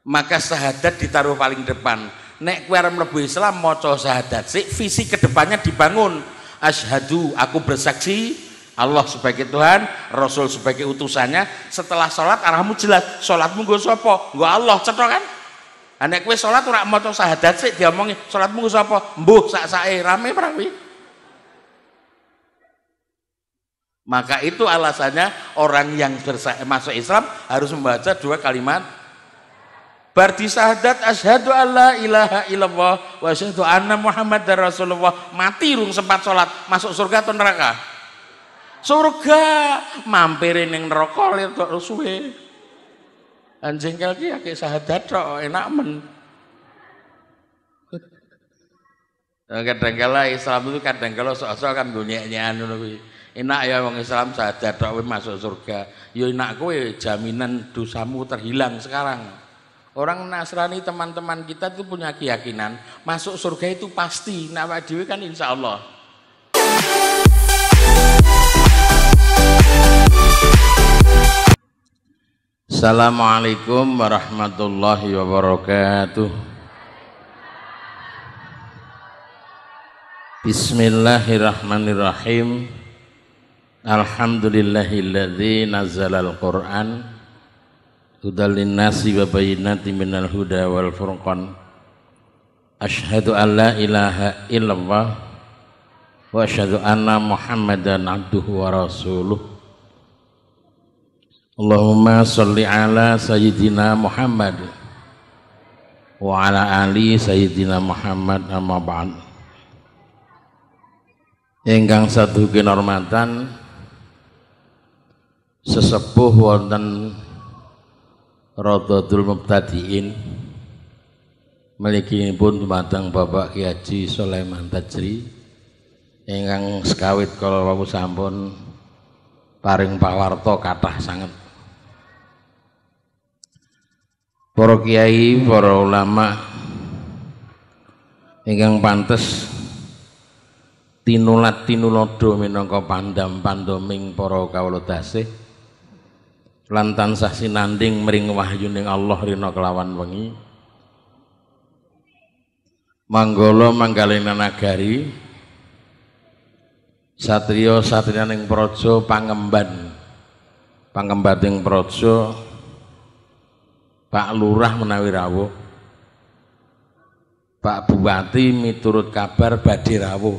maka syahadat ditaruh paling depan. Nek kowe arep mlebu Islam maca syahadat sik, visi kedepannya dibangun. Asyhadu, aku bersaksi Allah sebagai Tuhan, Rasul sebagai utusannya. Setelah sholat arahmu jelas, sholatmu nggo sapa? Nggo Allah, cetha kan? Nek kowe sholat ora maca syahadat sik diomongi sholatmu nggo sapa? Mbuh sak-sake rame prawi. Maka itu alasannya orang yang masuk Islam harus membaca 2 kalimat. Berarti syahadat asyhadu alla ilaha illallah wa asyhadu anna muhammadar rasulullah, mati rung sempat sholat, masuk surga atau neraka? Surga. Mampir ning neraka lir tok suwe. Anjing ki akeh syahadat tok enak men. Kadang-kala Islam itu kadang-kala sok-sok kan gonyek-nyekan ngono kuwi. Enak ya wong Islam syahadat tok masuk surga. Ya enak kowe jaminan dosamu terhilang sekarang. Orang Nasrani teman-teman kita itu punya keyakinan masuk surga itu pasti. Nah, Pak Dewi kan insya Allah. Assalamualaikum warahmatullahi wabarakatuh. Bismillahirrahmanirrahim. Alhamdulillahilladzi nazzalal Qur'an hudal linnasi wa bayyinatin minal huda wal furqan. Asyhadu an la ilaha illallah wa asyhadu anna Muhammadan abduhu wa rasuluh. Allahumma sholli ala sayyidina Muhammad wa ala ali sayyidina Muhammad, amma ba'd. Ingkang satu kinurmatan sesepuh wonten Radhatul Mubtadiin mliginipun dumateng Bapak Ki Haji Sulaiman Tajri ingkang sekawit kala wau sampun paring pawarta kathah sanget. Para kiai, para ulama ingkang pantes tinulat tinulada minangka pandam-pandaming para kawula tasih lan tansah sinanding mring wahyuning Allah rina kelawan wengi. Manggala manggalena nagari satriya satriyaning praja pangembating praja Pak Lurah menawi rawuh, Pak Bupati miturut kabar badhe rawuh.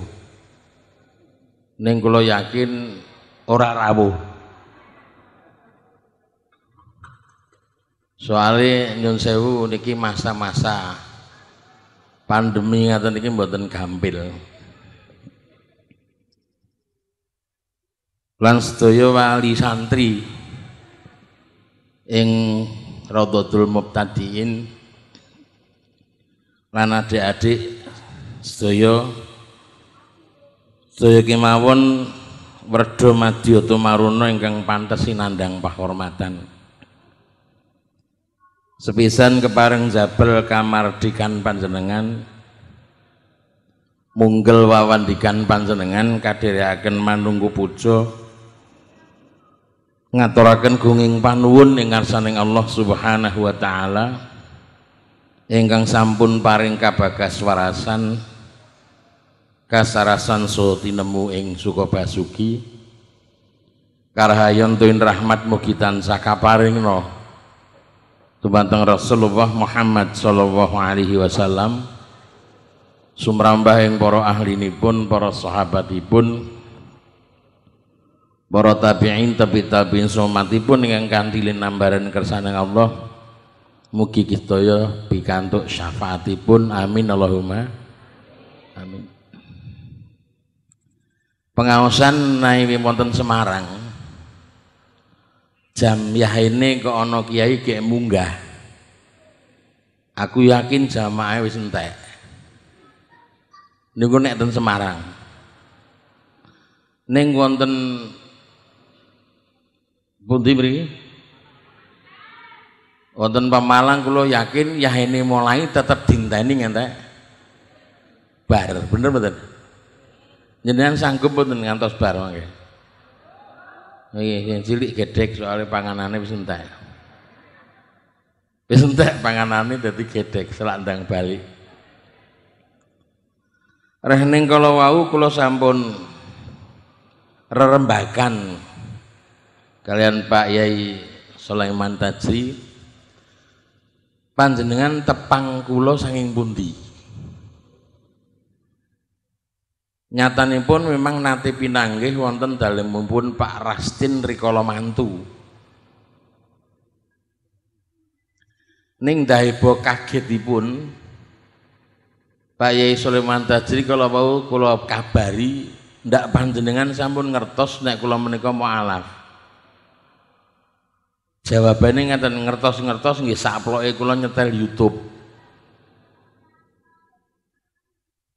Ning kula yakin ora rawuh. Soale nyun sewu niki masa-masa pandemi ngaten niki mboten gampil. Lan sedaya wali santri ing Radhatul Mubtadiin lan adik-adik sedaya kemawon werda madya tumaruna ingkang pantes sinandhang pahormatan. Sepisan kepareng jabel kamardikan panjenengan, munggel wawandikan panjenengan kadherekaken manunggu puja ngaturaken gunging panuwun ing ngarsaning Allah Subhanahu wa taala ingkang sampun paring kabagas warasan kasarasan so tinemu ing Sukabasugi karahayon tuwin rahmat mugi tansah kaparingna dumateng Rasulullah Muhammad sallallahu alaihi wasallam, sumrambah ing para ahlinipun, para sahabatipun, para tabi'in, tabi'in sumatipun ingkang kanthi linambaran kersaning Allah, mugi kita pikantuk syafaatipun, amin Allahumma amin. Pengaosan nawi wonten Semarang. Jam yahine kok ana kiai gek munggah. Aku yakin jamaah wis entek. Niku nek ten Semarang. Ning wonten pundi mriki? Wonten Pemalang kula yakin yahine mulai tetep dinteni ngantek bar. Bener mboten? Jenengan sanggup mboten ngantos bar mangke? Nggih, cilik gedhek soalnya panganane wis entek. Wis entek panganane dadi gedhek selak ndang balik. Reh ning kala wau kula sampun rerembagan kalian Pak Yai Sulaiman Tajri, panjenengan tepang kula saking pundi? Nyatanipun memang nate pinanggih wonten dalemipun Pak Rastin rikala mantu. Ning dahebo kagetipun Pak Yai Sulaiman Tajri kala wau kula kabari ndak panjenengan sampun ngertos nek kula menika mualaf. Jawabane ngaten, ngertos-ngertos nggih saploke kula nyetel YouTube.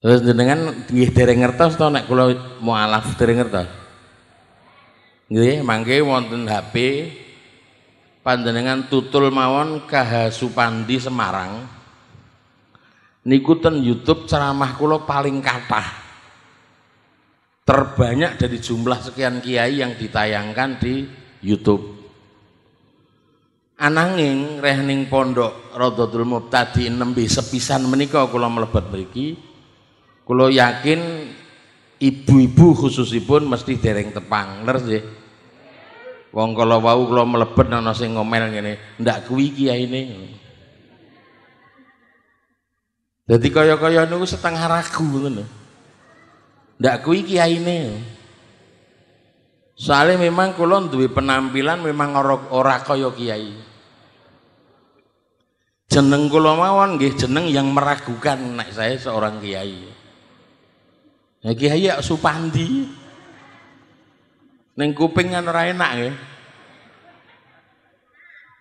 Terus jenengan nggih dereng ngertos to nek kula mualaf dereng ngertos. Nggih, mangke wonten HP panjenengan tutul mawon KH Supandi Semarang. Niku ten YouTube ceramah kula paling kathah. Terbanyak dari jumlah sekian kiai yang ditayangkan di YouTube. Ananging reh ning pondok Radhatul Mubtadi nembe sepisan menika kula mlebet mriki, kula yakin ibu-ibu khususipun mesti dereng tepang, leres nggih. Wong kala wau kula mlebet ana sing ngomel ngene, ndak kuwi kiyaine. Dadi kaya-kaya niku setengah ragu ngono. Ndak kuwi kiyaine. Soalnya memang kula duwe penampilan memang ora kaya kiai. Jeneng kula mawon nggih jeneng yang meragukan nek saya seorang kiai. Ya Kiai Supandi. Ning kuping kan ora enak nggih.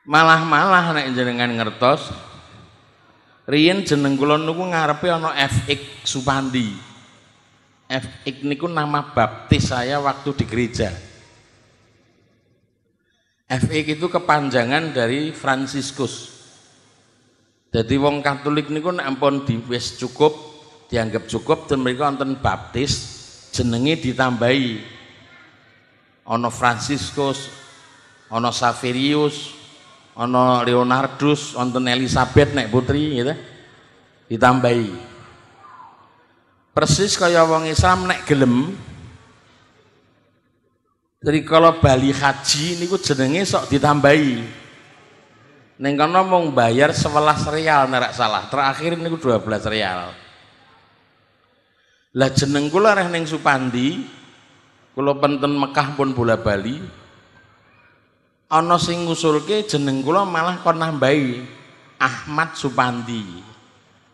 Malah nek jenengan ngertos riyen jeneng kula niku ngarepe ana FX Supandi. FX niku nama baptis saya waktu di gereja. FX itu kepanjangan dari Fransiskus. Jadi wong Katolik niku nek ampun wis cukup, dianggap cukup dan mereka wonten baptis, jenenge ditambahi. Ana Fransiskus, ana Saverius, ana Leonardus, wonten Elizabeth nek putri gitu. Ditambahi. Persis kaya wong Islam nek gelem. Jadi kalau bali haji niku jenenge sok ditambahi. Neng kono mung bayar 11 rial nek salah. Terakhir niku 12 rial. Lah jeneng kula reh ning Supandi, kula penten Mekah pun bola Bali. Ana sing ngusulke jeneng kula malah kon nambahi Ahmad Supandi.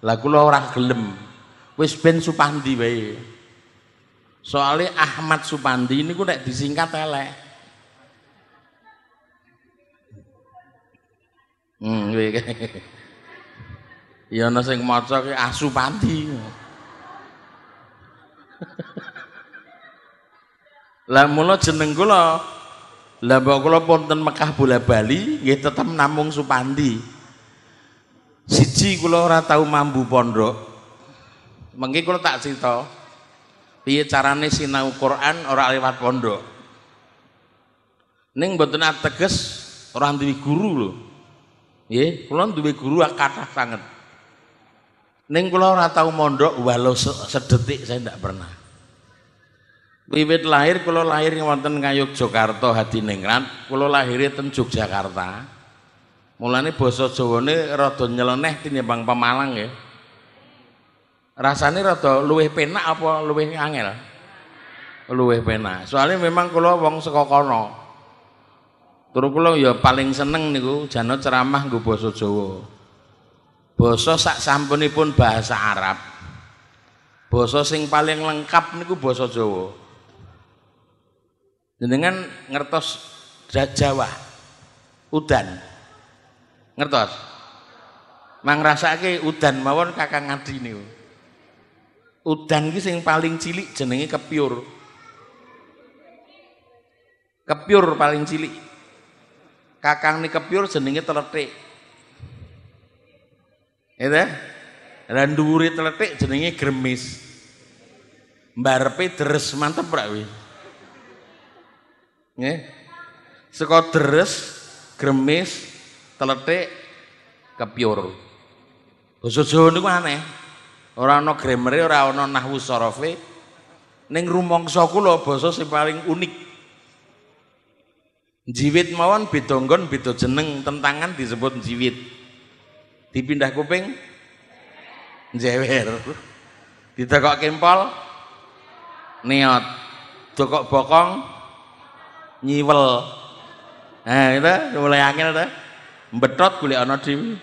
Lah kula ora gelem. Wis ben Supandi wae. Soalnya Ahmad Supandi niku nek disingkat elek. Ya ana sing maca ki Asupandi. Lah mula jeneng kula, lah mbok kula wonten Mekah bola Bali nggih tetep namung Supandi. Siji kula ora tau mambu pondok. Mengki kula tak crita piye carane sinau Quran ora lewat pondok. Ning mboten ateges ora duwe guru lho. Nggih, kula duwe guru kathah sanget. Ning kula ora tau mondok walau sedetik saya ndak pernah. Wiwit lahir kula lahir wonten Ngayogyakarta Hadiningrat, kula lahire ten Yogyakarta. Mulane basa Jawane rada nyeleneh tinimbang Pemalang ya. Rasane rada luwih penak apa luwih angel? Luwih penak. Soalnya memang kula wong saka kono. Terus kula ya paling seneng niku jana ceramah nggo basa Jawa. Basa sak sampunipun bahasa Arab. Basa sing paling lengkap niku basa Jawa. Jenengan ngertos Jawa. Udan. Ngertos? Mang rasake udan mawon Kakang Adi niku. Udan iki sing paling cilik jenenge kepiur. Kepiur paling cilik. Kakang ni kepiur jenenge teletik. Itu lan dhuwure teletik jenenge gremis. Mbarepe deres mantep ra kuwi. Nggih. Saka deres, gremis, teletik, Kepiur. Basa Jawa niku aneh. Ora ana gramere, ora ana nahwu sorofe. Ning rumangsa kula basa sing paling unik. Jiwit mawon beda nggon, beda jeneng, tentangan disebut jiwit. Dipindah kuping jewer. Ditekok kempol niot. Dokok bokong nyiwel. Nah, itu mulai angel ta. Mbetot golek ana dhewe.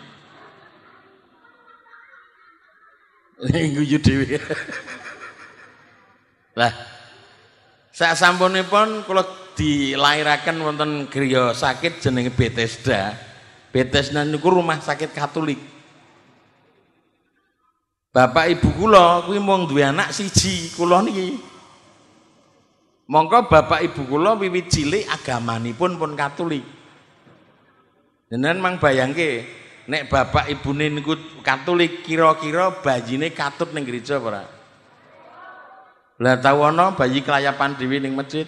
Guyu dhewe. Lah, sak sampunipun kula dilairaken wonten griya sakit jenenge Bethesda. Bethesda niku rumah sakit Katolik. Bapak ibu kula kuwi mung duwe anak siji, kula niki. Mongko bapak ibu kula wiwit cilik agamanipun pun Katolik. Jenengan mang bayangke nek bapak ibune niku Katolik, kira-kira bayine katut ning gereja apa ora? Lah tau ana bayi kelayapan dhewe ning masjid.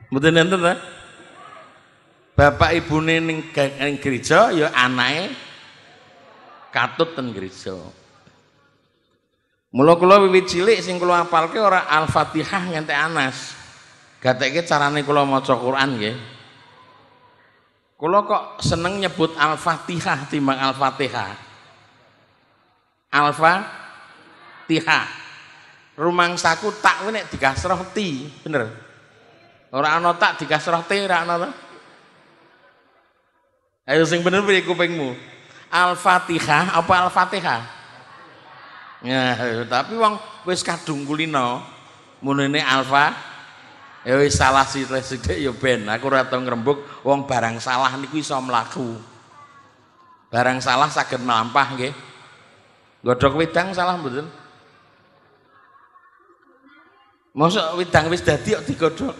Mboten enten ta? Bapak ibune ning gereja ya anake katut ten gereja. Mula kula wiwit cilik sing kula hafalke ora Al-Fatihah nganti Anas. Gatekke carane kula maca Quran nggih. Kula kok seneng nyebut Al-Fatihah timbang Al-Fatihah. Al-Fatihah. Rumangsaku tak kuwi nek dikasroh ti, bener. Ora ana tak dikasroh ti ora ana ta? Ayo sing bener piye kupingmu? Al-Fatihah apa Al-Fatihah? Ya, tapi wong wis kadung kulino munine ya wis salah sithik ya ben aku ora tau ngrembug wong barang salah niku iso mlaku. Barang salah saged mlampah nggih. Godhog wedang salah mboten? Mosok wedang wis dadi kok digodhog.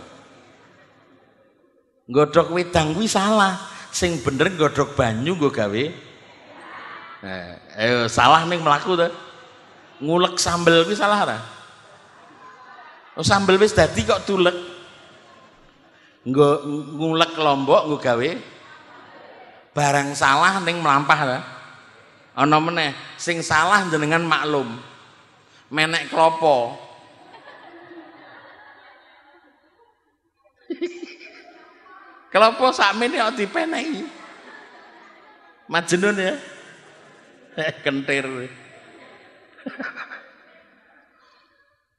Godhog wedang kuwi salah. Sing bener godhog banyu nggo gawe. Ayo salah ning mlaku to. Ngulek sambel kuwi salah ora? Oh sambel wis dadi kok tulek. Nggo ngulek lombok nggo gawe barang salah ning mlampah ta. Ana meneh sing salah jenengan maklum. Menek klopo. Klopo sakmene kok dipenehi. Majnun ya. Kentir.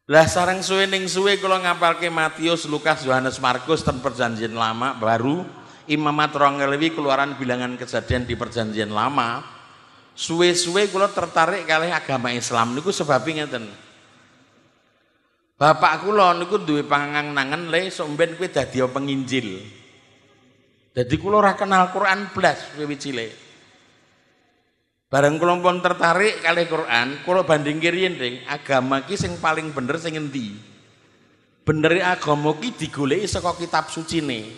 Lah sareng suwe ning suwe kula ngapalke Matius, Lukas, Yohanes, Markus ten Perjanjian Lama baru, Imamat Rongelewi Keluaran Bilangan Kejadian di Perjanjian Lama. Suwe-suwe kula tertarik kalih agama Islam niku sebabe ngeten. Bapak kula niku duwe pangangen-angen le sok mben kuwi dadi penginjil. Dadi kula ora kenal Quran blas wiwit cilik. Bareng kula pun tertarik kalih Quran, kula bandingke riyen Ding, agama ki sing paling bener sing endi? Benere agama ki digoleki saka kitab sucine.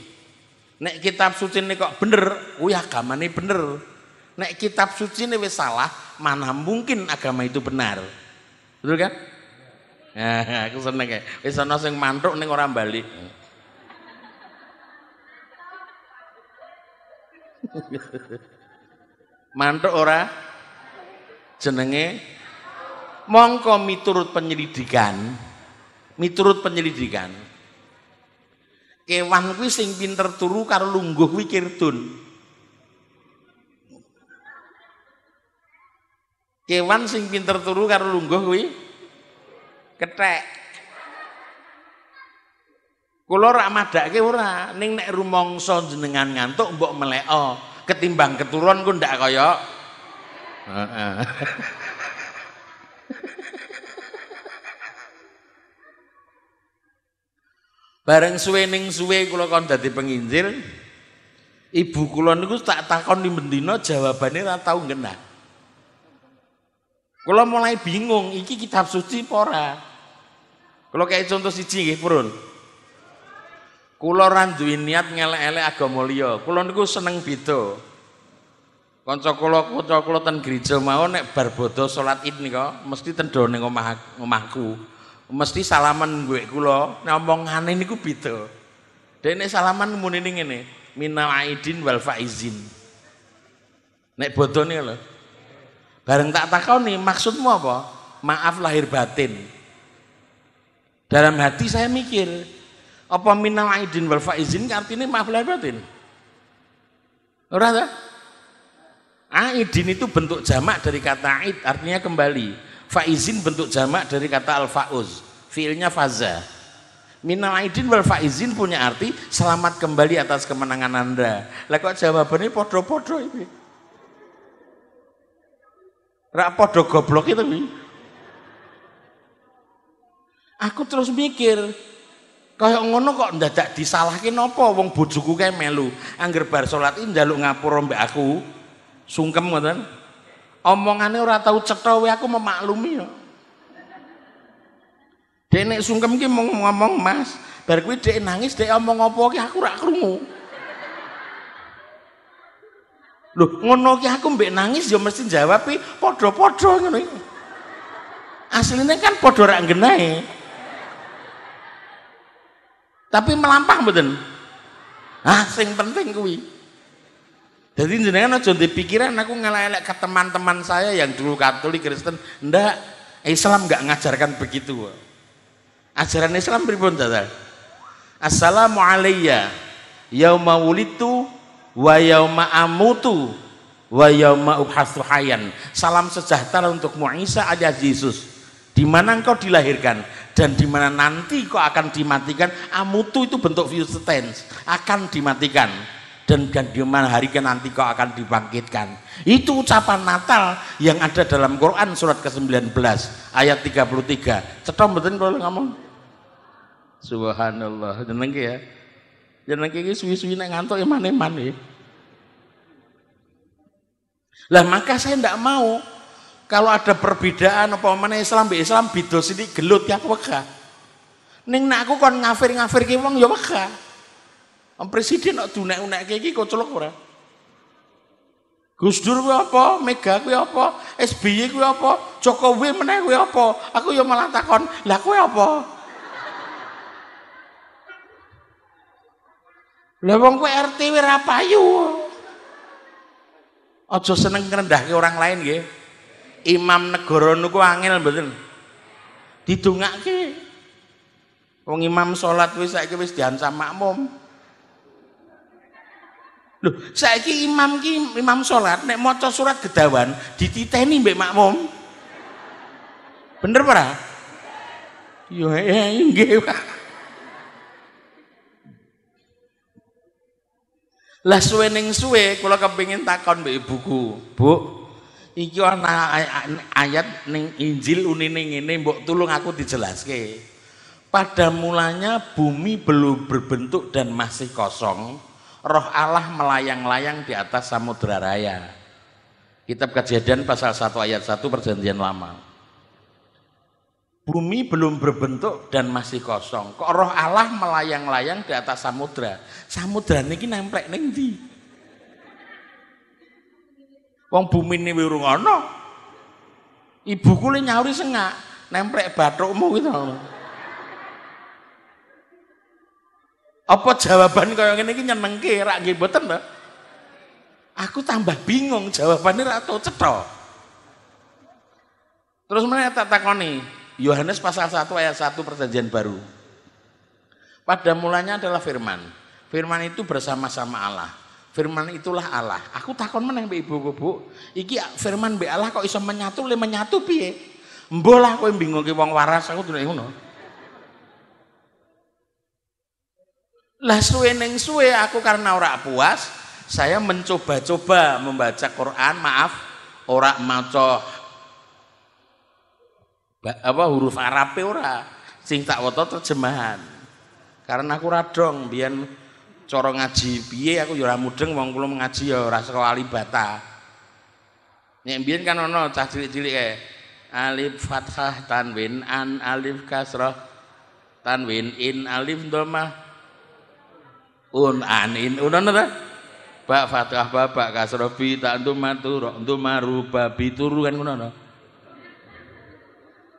Nek kitab sucine kok bener, kuwi agamane bener. Nek kitab sucine wis salah, mana mungkin agama itu benar. Betul kan? Nah, aku seneng ya. Wis ana sing mantuk ning ora balik. Mantuk ora jenenge mongko miturut penyelidikan kewan kuwi sing pinter turu karo lungguh kuwi kirdun. Kewan sing pinter turu karo lungguh kuwi kethek. Kula rak madake ora, ning nek rumangsa jenengan ngantuk mbok meleko ketimbang keturun ku ndak kaya bareng suwe ning suwe kula kon dadi penginjil, ibu kula niku tak takon di bendina jawabane ora tau ngena. Kula mulai bingung iki kitab suci apa ora. Kula kaya contoh siji nggih purun. Kula ora duwe niat ngelek-elek agama liya. Kula niku seneng beda. Kanca kula ten gereja mau nek bar bodho salat Id nika mesti tendho ning omahku. Mesti salaman gue kula, ngomongane niku beda. Dene salaman muni ngene, minal aidin wal faizin. Nek bodone lho. Bareng tak takoni maksudmu apa? Maaf lahir batin. Dalam hati saya mikir, apa minal aidin wal faizin artinya maaf lahir batin? Ora ta? Aidin itu bentuk jamak dari kata aid, artinya kembali. Faizin bentuk jamak dari kata al-fauz, fiilnya faza. Minal aidin wal faizin punya arti selamat kembali atas kemenangan Anda. Lah kok jawabannya podo-podo ini? Rak podo goblok itu nih. Aku terus mikir, kayak ngono kok ndadak disalahke napa wong bojoku kae melu. Angger bar salat iki njaluk ngapura mbek aku. Sungkem ngoten. Omongane ora tau cetha wae aku memaklumi yo. Dek nek sungkem ki ngomong Mas, bar kuwi dek nangis dek omong apa ki aku ora krungu. Loh, ngono ki aku mbek nangis ya mesti jawab padha-padha ngono iki. Asline kan padha rak nggenahe. Tapi melampah mboten. Sing penting kuwi. Jadi jenengan aja dipikiran aku ngelak-elek ke teman-teman saya yang dulu Katolik Kristen. Ndak, Islam enggak ngajarkan begitu. Ajaran Islam pripun dadal? Assalamu alayya yauma wulitu wa yauma amutu wa yauma ubhatsu hayyan. Salam sejahtera untukmu Isa alias Yesus. Di mana engkau dilahirkan dan di mana nanti kau akan dimatikan. Amutu itu bentuk future tense, akan dimatikan. Dan di mana hari nanti kau akan dibangkitkan. Itu ucapan Natal yang ada dalam Quran surat ke-19 ayat 33. Cetha mboten kalau ngomong? Subhanallah, jeneng ya. Jeneng iki suwi-suwi nek ngantuk eman-eman ya. Lah maka saya ndak mau kalau ada perbedaan apa meneh Islam mbek Islam beda sithik gelut ya aku wegah. Ning nek aku kon ngafir-ngafirke wong ya wegah. Presiden kok dunek-unekke iki koclok ora? Gus Dur kuwi apa? Mega kuwi apa? SBY kuwi apa? Jokowi meneh kuwi apa? Aku ya malah takon, "Lah kuwi apa?" Lah wong kuwi RT ora payu. Aja seneng ngrendahke orang lain nggih. Imam negara niku angel mboten? Didongake. Wong imam salat wis saiki wis diancam makmum. Loh, saiki imam salat nek maca surat gedawan dititeni mbek makmum. Bener ora? Yo nggih, Pak. Lah suwe ning suwe kula kepengin takon mbek ibuku, Bu. Iki ana ayat ning Injil unine ngene, mbok tulung aku dijelaske. Pada mulanya bumi belum berbentuk dan masih kosong. Roh Allah melayang-layang di atas samudra raya. Kitab Kejadian pasal 1 ayat 1 Perjanjian Lama. Bumi belum berbentuk dan masih kosong. Kok roh Allah melayang-layang di atas samudra? Samudra niki nemplek ning ndi? Wong bumi ini wirung ana. Ibuku le nyauri sengak, nemplek bathukmu gitu. Apa jawaban kaya ngene iki nyenengke rak nggih mboten lho. Aku tambah bingung jawabannya rak tau cetha. Terus meneh tak takoni, Yohanes pasal 1 ayat 1 Perjanjian Baru. Pada mulanya adalah firman. Firman itu bersama-sama Allah. Firman itulah Allah. Aku takon meneh mbek ibuku, Bu. Iki firman mbek Allah kok iso menyatu piye? Mbah lah kowe bingungke wong waras aku duwe ngono. Lah suwe ning suwe aku karena ora puas, saya mencoba-coba membaca Quran, maaf, ora maca huruf Arabe ora, sing tak waca terjemahan. Karena aku radong biyen cara ngaji piye aku ya ora mudeng wong kula ngaji ya ora saka alibata. Nek biyen kan ana cah cilik-cilik kae. Alif fathah tanwin an alif kasrah tanwin in alif dhammah anin unono ta ba fathah ba kasrah bi ta antum matu ro antum maru babi turu kan ngono.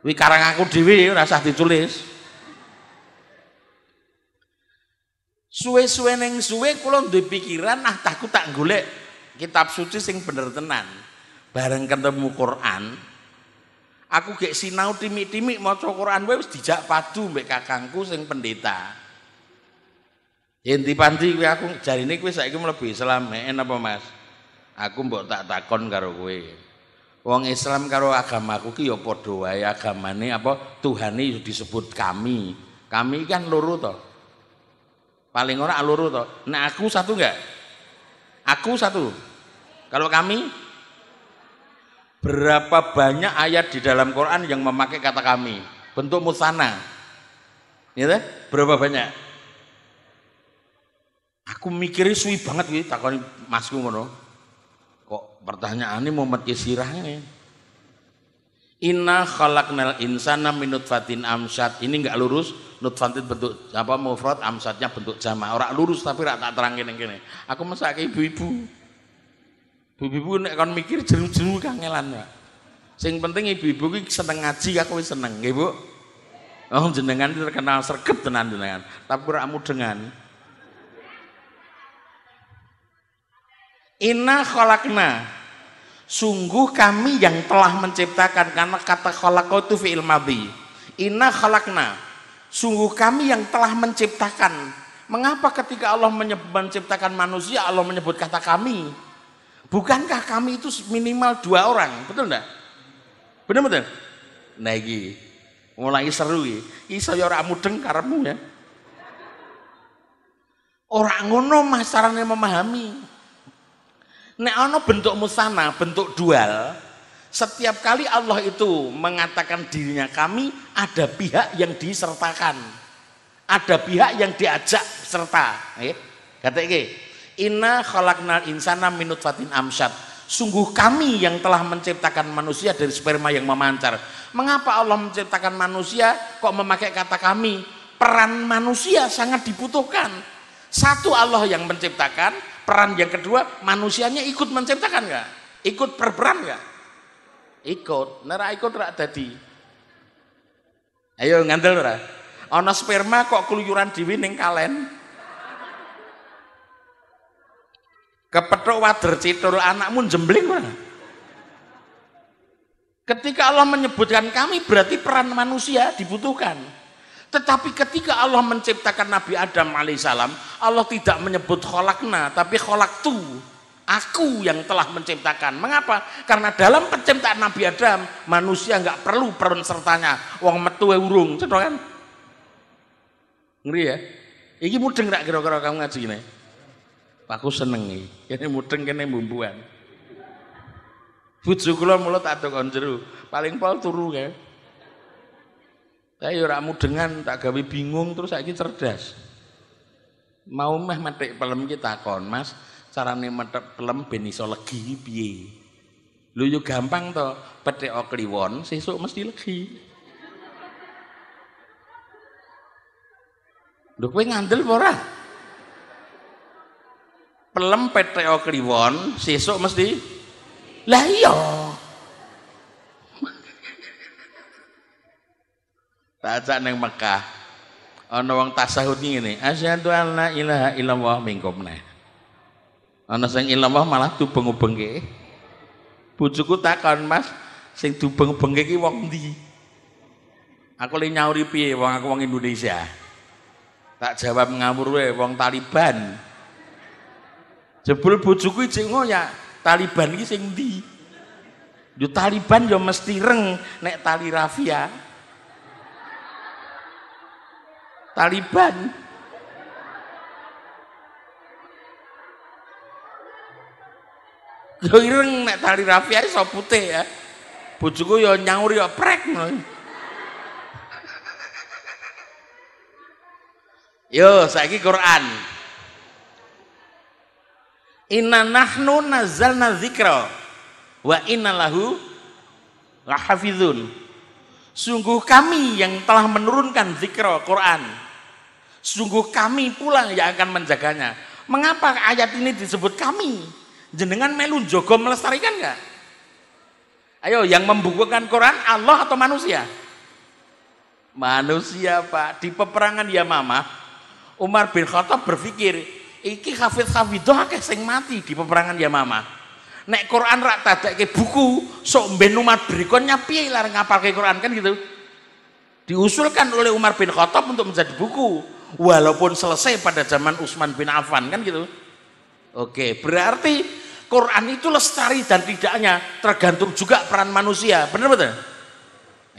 Kuwi karang aku dhewe ora usah ditulis. Suwe-suwe ning suwe kula duwe pikiran takku tak golek kitab suci sing bener tenan. Bareng ketemu Quran, aku gek sinau timik-timik maca Quran wae wis dijak padu mbek kakangku sing pendeta. Yen dipanti kuwi aku jarine kuwi saiki mlebu Islam, apa Mas? Aku mbok tak takon karo kowe. Wong Islam karo agamaku ki ya padha wae, agamane apa Tuhane disebut kami. Kami kan loro to. Paling ora loro to. Nek aku satu enggak? Aku satu. Kalau kami berapa banyak ayat di dalam Quran yang memakai kata kami? Bentuk musanna. Ya teh? Berapa banyak? Aku mikirnya suwi banget kuwi takoni masku ngono. Kok pertanyaannya mumet kisirahnya. Inna khalaqnal insana min nutfatin amsyad. Ini enggak lurus, nutfatin bentuk apa mufrad, amsyadnya bentuk jamak. Ora lurus tapi rak tak terangke ning kene. Aku mesake ibu-ibu. Ibu-ibu nek kon mikir jeru-jeru kangelan, Pak. Sing penting ibu-ibu ki seneng ngaji, aku wis seneng, nggih, Bu. Oh, jenengan terkenal sregep tenan jenengan, tapi ora mudengan. Inna khalaqna, sungguh kami yang telah menciptakan, karena kata khalaqa itu fi'il madhi. Inna khalaqna, sungguh kami yang telah menciptakan. Mengapa ketika Allah menciptakan manusia Allah menyebut kata kami? Bukankah kami itu minimal 2 orang, betul enggak? Bener-bener? Nah iki mulai seru iki. Iki saya ora mudeng karepmu ya. Ora ngono Mas carane memahami. Nek ana bentuk musanna, bentuk dual, setiap kali Allah itu mengatakan dirinya kami, ada pihak yang disertakan. Ada pihak yang diajak serta. Kata iki, inna khalaqnal insana min nutfatin amsyad. Sungguh kami yang telah menciptakan manusia dari sperma yang memancar. Mengapa Allah menciptakan manusia kok memakai kata kami? Peran manusia sangat dibutuhkan. Satu Allah yang menciptakan, peran yang kedua manusianya ikut menciptakan enggak? Ikut berperan enggak? Ikut. Nera ikut rak dadi. Ayo ngandel ora? Ana sperma kok keluyuran dhewe ning kalen. Kepethuk wader citul anakmu jembling ora? Ketika Allah menyebutkan kami berarti peran manusia dibutuhkan. Tetapi ketika Allah menciptakan Nabi Adam alaihissalam, Allah tidak menyebut kholakna, tapi kholaktu. Aku yang telah menciptakan. Mengapa? Karena dalam penciptaan Nabi Adam, manusia nggak perlu peran sertanya. Wong metu urung, cedok kan? Ngeri ya? Iki mudeng nggak kira-kira kamu ngaji ini? Aku seneng nih. Ini mudeng kene bumbuan. Bojo kula mulut tak dokon jero. Paling pol turu ya. Saya ora mudengan tak gawe bingung terus saiki cerdas. Mau meh metik pelem ki takon, Mas, carane metek pelem ben iso legi piye? Lho yo gampang to, petik kliwon sesuk mesti legi. Lho kowe ngandel apa ora? Pelem petik kliwon sesuk mesti. Lah iya. Tak ajak neng Mekah. Ana wong tasahud ngene, asyhadu an la ilaha illallah mingkum neh. Ana sing illallah malah dubeng-ubengke. Bojoku takon, Mas, sing dubeng-ubengke ki wong ndi? Aku le nyauri piye wong aku wong Indonesia. Tak jawab ngawur wae wong Taliban. Jebul bojoku ijek ngoyak, Taliban ki sing ndi? Yo Taliban yo mesti reng nek tali rafia. Taliban yo ireng nek tali rafia iso putih ya. Bojoku yo nyaur yo prek ngono. Yo saiki Quran. Inna nahnu nazzalna dzikra wa inna lahu lahafizun. Sungguh kami yang telah menurunkan zikra Quran. Sungguh kami pula yang akan menjaganya. Mengapa ayat ini disebut kami? Jenengan melu jogo melestarikan enggak? Ayo, yang membukukan Quran Allah atau manusia? Manusia, Pak. Di peperangan Yamamah, Umar bin Khattab berpikir, iki hafidh-hafidhah akeh sing mati di peperangan Yamamah. Nek Quran rak tadakke buku, sok ben umat berikutnya piye larang ngapalke Quran kan gitu. Diusulkan oleh Umar bin Khattab untuk menjadi buku, walaupun selesai pada zaman Utsman bin Affan kan gitu. Oke, berarti Quran itu lestari dan tidaknya tergantung juga peran manusia, bener betul?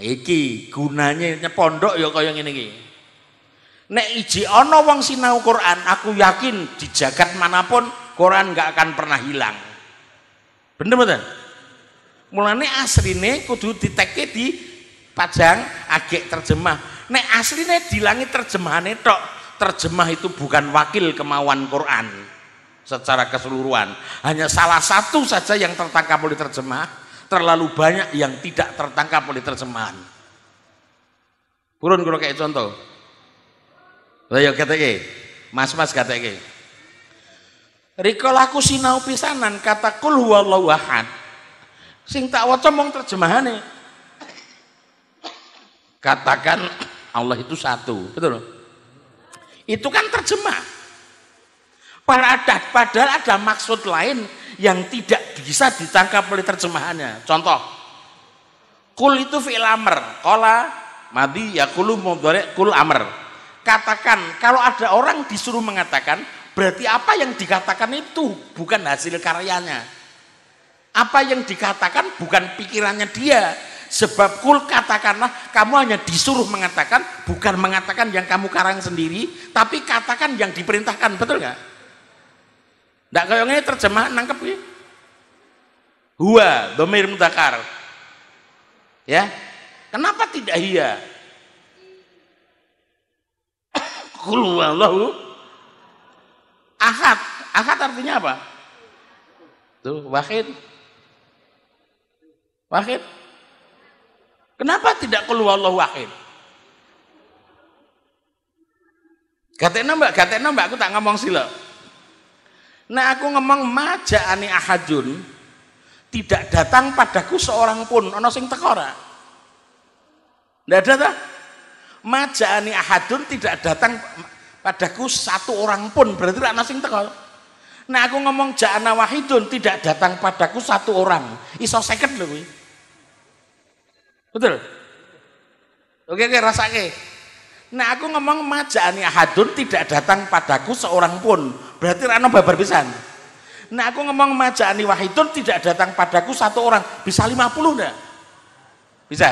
Iki gunanya pondok ya kaya ngene iki. Nek iji ana wong sinau Quran, aku yakin di jagat manapun Quran nggak akan pernah hilang. Bener betul? Mulane asline kudu ditekke di pajang agek terjemah. Nek asline dilangi terjemahane tok. Terjemah itu bukan wakil kemauan Quran secara keseluruhan. Hanya salah satu saja yang tertangkap oleh terjemah, terlalu banyak yang tidak tertangkap oleh terjemahan. Purun kalau kayak contoh. Ayo katake. Mas-mas katake. Rikalaku sinau pisanan kata kul huwallahu ahad. Sing tak waca mung terjemahane. Katakan Allah itu satu, betul? Itu kan terjemah. Padahal ada maksud lain yang tidak bisa ditangkap oleh terjemahannya. Contoh, kul itu fi'il amr, qala madhi yaqulu mudhari kul amr. Katakan, kalau ada orang disuruh mengatakan, berarti apa yang dikatakan itu bukan hasil karyanya. Apa yang dikatakan bukan pikirannya dia. Sebab kul katakanlah, kamu hanya disuruh mengatakan, bukan mengatakan yang kamu karang sendiri, tapi katakan yang diperintahkan, betul nggak? Nggak kayak ini terjemahan nangkep ya? Huwa dhamir mudzakkar. Ya, kenapa tidak hiya? Kul huwallahu ahad. Ahad artinya apa? Tuh, wahid. Wahid. Kenapa tidak kul huwallahu wahid? Gatena mbak, aku tak ngomong sila. Nah aku ngomong maja'ani ahadun, tidak datang padaku seorang pun, ana sing teko ora? Ndak ada ta? Maja'ani ahadun, tidak datang padaku satu orang pun, berarti ana sing teko. Nah aku ngomong ja'ana wahidun, tidak datang padaku satu orang, iso 50 lho kuwi. Betul? Oke, rasake. Nah aku ngomong maja'ani ahadun, tidak datang padaku seorang pun, berarti ana babar pisan. Nah aku ngomong maja'ani wahidun, tidak datang padaku satu orang, bisa 50 enggak? Bisa.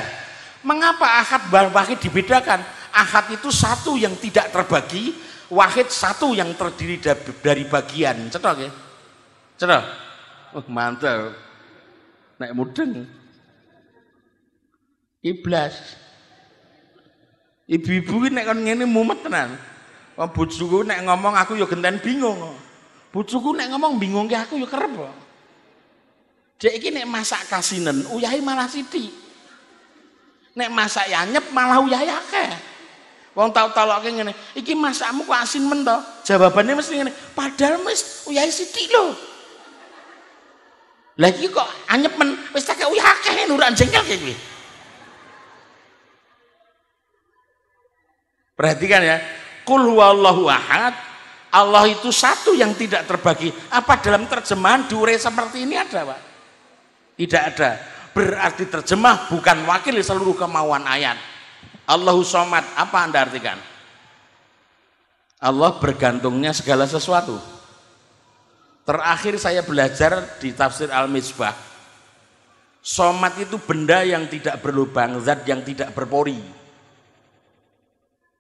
Mengapa ahad wahid dibedakan? Ahad itu satu yang tidak terbagi, wahid satu yang terdiri dari bagian. Cetok ya? Cetok? Oh mantap. Nek mudeng iblas. Ibu-ibu ini nek kon ngene mumet tenan. Wong bojoku nek ngomong aku ya genten bingung. Bojoku nek ngomong bingung ki aku ya kerep. Dek iki nek masak kasinen uyahe malah sithik. Nek masak anyep malah uyahe akeh. Wong tau-taloke ngene, iki masakmu kok asin men to? Jawabannya mesti ngene, padahal wis uyahe sithik lho. Lah iki kok anyep men wis tak uyah akeh nurak jengkel kayak kuwi. Perhatikan ya, kul huwallahu ahad, Allah itu satu yang tidak terbagi. Apa dalam terjemahan diurai seperti ini ada Pak? Tidak ada. Berarti terjemah bukan wakil seluruh kemauan ayat. Allahu somad, apa Anda artikan? Allah bergantungnya segala sesuatu. Terakhir saya belajar di tafsir Al-Misbah, somad itu benda yang tidak berlubang, zat yang tidak berpori.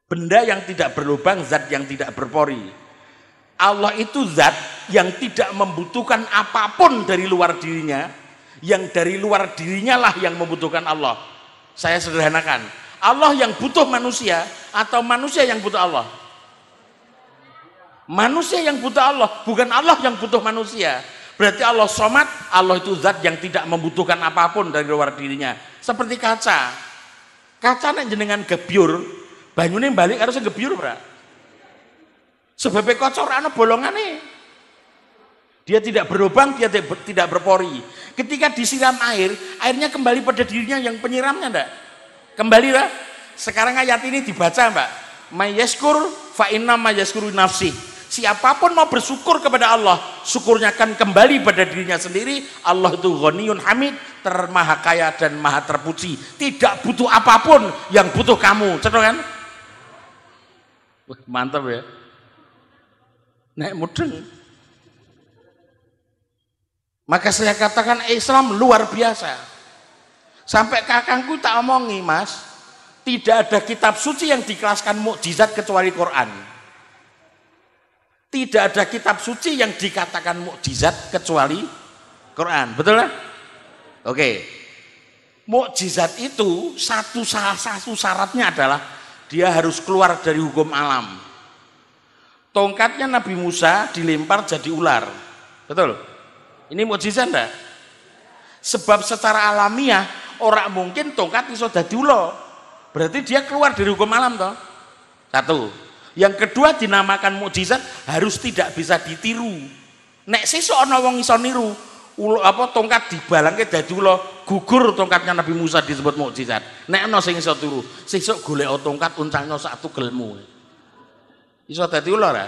Benda yang tidak berlubang, zat yang tidak berpori. Allah itu zat yang tidak membutuhkan apapun dari luar dirinya, yang dari luar dirinya lah yang membutuhkan Allah. Saya sederhanakan, Allah yang butuh manusia atau manusia yang butuh Allah? Manusia yang butuh Allah, bukan Allah yang butuh manusia. Berarti Allah somad, Allah itu zat yang tidak membutuhkan apapun dari luar dirinya. Seperti kaca. Kaca nek jenengan gebyur, banyune balik harus gebyur ora? Sebabnya kocor ana bolongane. Dia tidak berlubang, dia tidak berpori. Ketika disiram air, airnya kembali pada dirinya yang penyiramnya enggak? Kembali lah. Sekarang ayat ini dibaca Mbak. Mayyaskur fa inna mayyashkuru nafsi. Siapapun mau bersyukur kepada Allah, syukurnya akan kembali pada dirinya sendiri. Allah itu ghaniyun hamid, termaha kaya dan maha terpuji, tidak butuh apapun, yang butuh kamu. Cetok kan? Mantap ya. Nek mudeng. Maka saya katakan Islam luar biasa. Sampai kakangku tak omongi, Mas, tidak ada kitab suci yang dikelaskan mukjizat kecuali Quran. Tidak ada kitab suci yang dikatakan mukjizat kecuali Quran. Betul kan? Oke. Mukjizat itu salah satu syaratnya adalah dia harus keluar dari hukum alam. Tongkatnya Nabi Musa dilempar jadi ular. Betul? Ini mukjizat enggak? Sebab secara alamiah orang mungkin tongkat iso dadi ula. Berarti dia keluar dari hukum alam toh. Satu. Yang kedua dinamakan mukjizat harus tidak bisa ditiru. Nek sesuk ana wong iso niru tongkat dibalangke dadi ula, gugur tongkatnya Nabi Musa disebut mukjizat. Nek ana sing iso tiru, sesuk golek tongkat uncangno sak tugelmu. Iso dadi ula ora?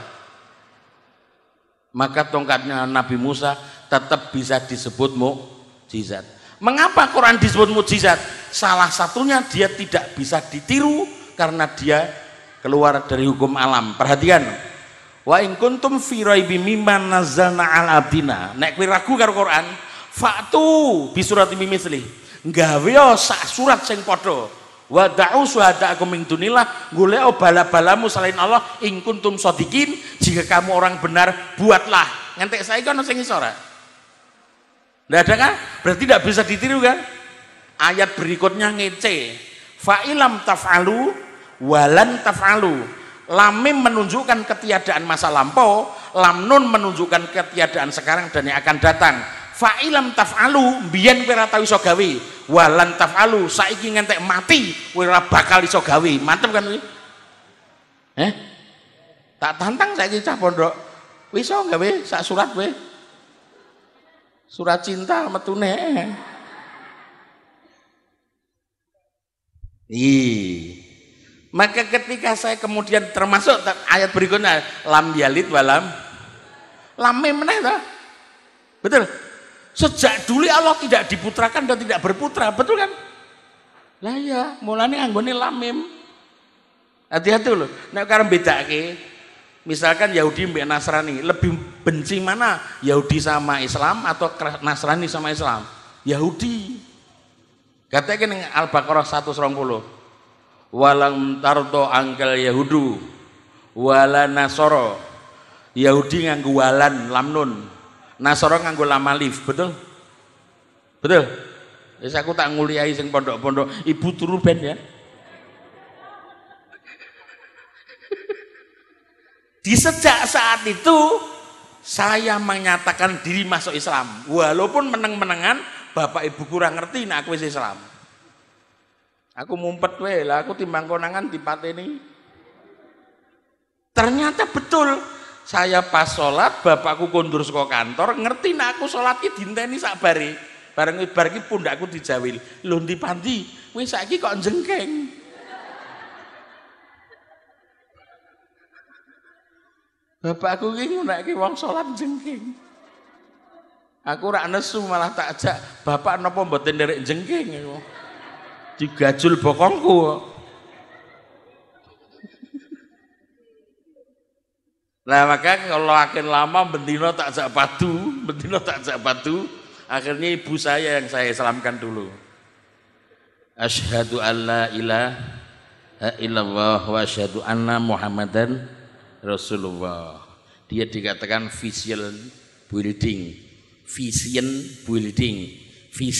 Maka tongkatnya Nabi Musa tetap bisa disebut mukjizat. Mengapa Quran disebut mukjizat? Salah satunya dia tidak bisa ditiru karena dia keluar dari hukum alam. Perhatikan. Wa in kuntum fi raibim mimma nazzalna 'ala abdina. Nek kowe ragu karo Quran, fa'tu bi surati mimithli. Gawe sak surat sing padha. Wa da'u syuhada'akum min dunillah, golek bala-balamu selain Allah in kuntum shadiqin, jika kamu orang benar buatlah. Ngantek saiki ana sing iso ora? Nggak ada kan? Berarti tidak bisa ditiru kan? Ayat berikutnya ngece. Fa'ilam taf'alu walan taf'alu. Lam mim menunjukkan ketiadaan masa lampau, lam nun menunjukkan ketiadaan sekarang dan yang akan datang. Fa'ilam taf'alu biyen kowe ora tau iso gawe, walan taf'alu saiki ngentek mati kowe ora bakal iso gawe. Mantep kan iki? Tak tantang saiki cah pondok. Wis iso gawe sak surat kowe. Surat cinta metune. Maka ketika saya kemudian termasuk ayat berikutnya lam yalid walam lam meneh toh. Betul? Sejak dulu Allah tidak diputrakan dan tidak berputra, betul kan? Lah ya, mulane anggone lam mim. Hati-hati loh. Nek karo bedake misalkan Yahudi mbek Nasrani, lebih benci mana? Yahudi sama Islam atau Nasrani sama Islam? Yahudi. Katanya ning Al-Baqarah 120. Walang tardo angkel Yahudu wala Nasoro. Yahudi nganggo walan lam nun, Nasoro nganggo lam alif. Betul? Betul? Wis aku tak nguliahi sing pondok-pondok, ibu turu ben ya. Di sejak saat itu saya menyatakan diri masuk Islam, walaupun meneng-menengan bapak ibu kurang ngerti nek aku wis Islam. Aku mumpet wae lah, aku timbang konangan dipateni. Ternyata betul, saya pas sholat bapakku kondur saka kantor, ngerti nek aku sholat iki dinteni sak bare. Bareng bar iki pundakku dijawil. Lho ndi pandi? Wis saiki kok jengkeng. Bapakku ki ngunakke wong salat jengking. Aku ora nesu malah tak ajak, bapak napa mboten nderek jengking aku. Digajul bokongku. Nah maka kalau akhir lama bendino tak ajak padu, akhirnya ibu saya yang saya Islamkan dulu. Asyhadu alla ilaha illallah wa asyhadu anna Muhammadan Rasulullah. Dia dikatakan vision building, visi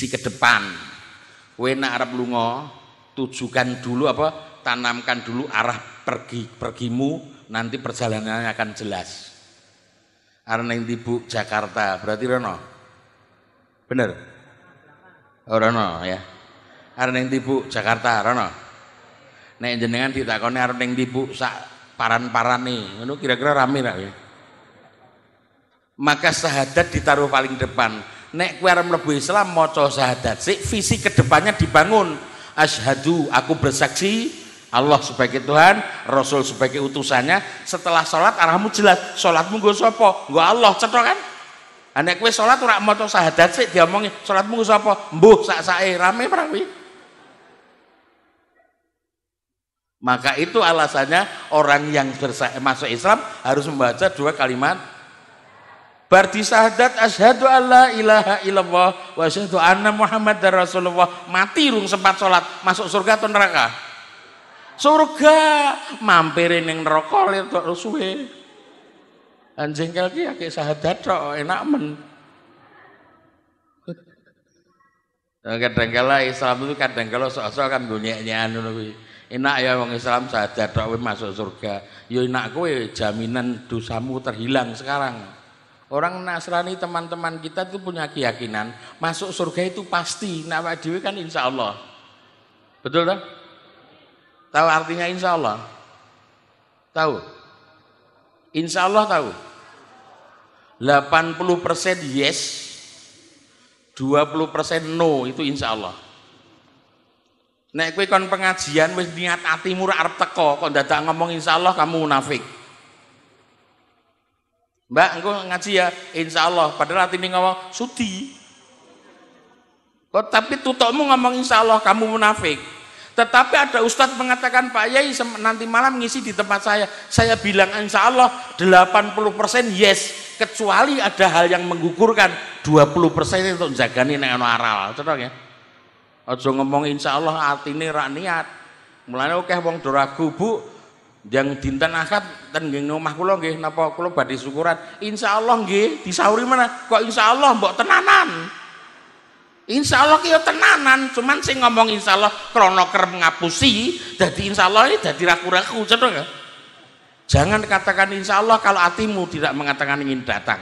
ke depan. Kowe nek arep lunga, tujukan dulu tanamkan dulu arah pergimu, nanti perjalanannya akan jelas. Arep ning Tibuk Jakarta, berarti rono. Bener? Rono ya. Arep ning Tibuk Jakarta, rono. Nek jenengan ditakoni arep ning Tibuk sak paran-parane, ngono kira-kira rame ra ya. Maka syahadat ditaruh paling depan. Nek kowe arep mlebu Islam maca syahadat sik, visi kedepannya dibangun. Asyhadu, aku bersaksi Allah sebagai Tuhan, Rasul sebagai utusannya. Setelah sholat arahmu jelas, sholatmu nggo sapa? Nggo Allah, cetha kan? Nek kowe sholat ora maca syahadat sik diomongi, sholatmu nggo sapa? Mbuh sak-sake, rame prawi. Maka itu alasannya orang yang masuk Islam harus membaca dua kalimat. Berarti syahadat asyhadu alla ilaha illallah wa asyhadu anna muhammadar rasulullah, mati rung sempat sholat, masuk surga atau neraka? Surga. Mampir ning neraka tok suwe. Anjing ki akeh syahadat tok enak men. Kadang-kala Islam itu kadang-kala sok-sok kan gonyek-nyekan ngono kuwi. Enak ya wong Islam syahadat tok masuk surga. Ya enak kowe jaminan dosamu terhilang sekarang. Orang Nasrani teman-teman kita tuh punya keyakinan masuk surga itu pasti. Nah, awake dhewe kan insya Allah. Betul tak? Tahu artinya insya Allah? Tahu? Insya Allah tahu? 80% yes, 20% no, itu insya Allah. Nek kowe kon pengajian wis niat atimu ora arep teko, kok dadak ngomong insya Allah kamu munafik. Mbak, engko ngaji ya insya Allah, padahal atine ngomong sudi. Kok tapi tutukmu ngomong insya Allah kamu munafik. Tetapi ada ustadz mengatakan, Pak Yai nanti malam ngisi di tempat saya bilang insya Allah 80% yes, kecuali ada hal yang menggugurkan 20% untuk jagani nek ana aral. Cetha ya. Aja ngomong insya Allah artine ra niat. Mulane akeh wong do ragu, Bu. Yang dinten akad ten nggih omah kula nggih napa kula badhe syukuran. Insya Allah nggih disauri mana? Kok insya Allah mbok tenanan? Insya Allah ki tenanan, cuman sing ngomong insya Allah krana kerep ngapusi, dadi insya Allah ini dadi ragu-ragu, cetha ya. Jangan katakan insya Allah kalau hatimu tidak mengatakan ingin datang.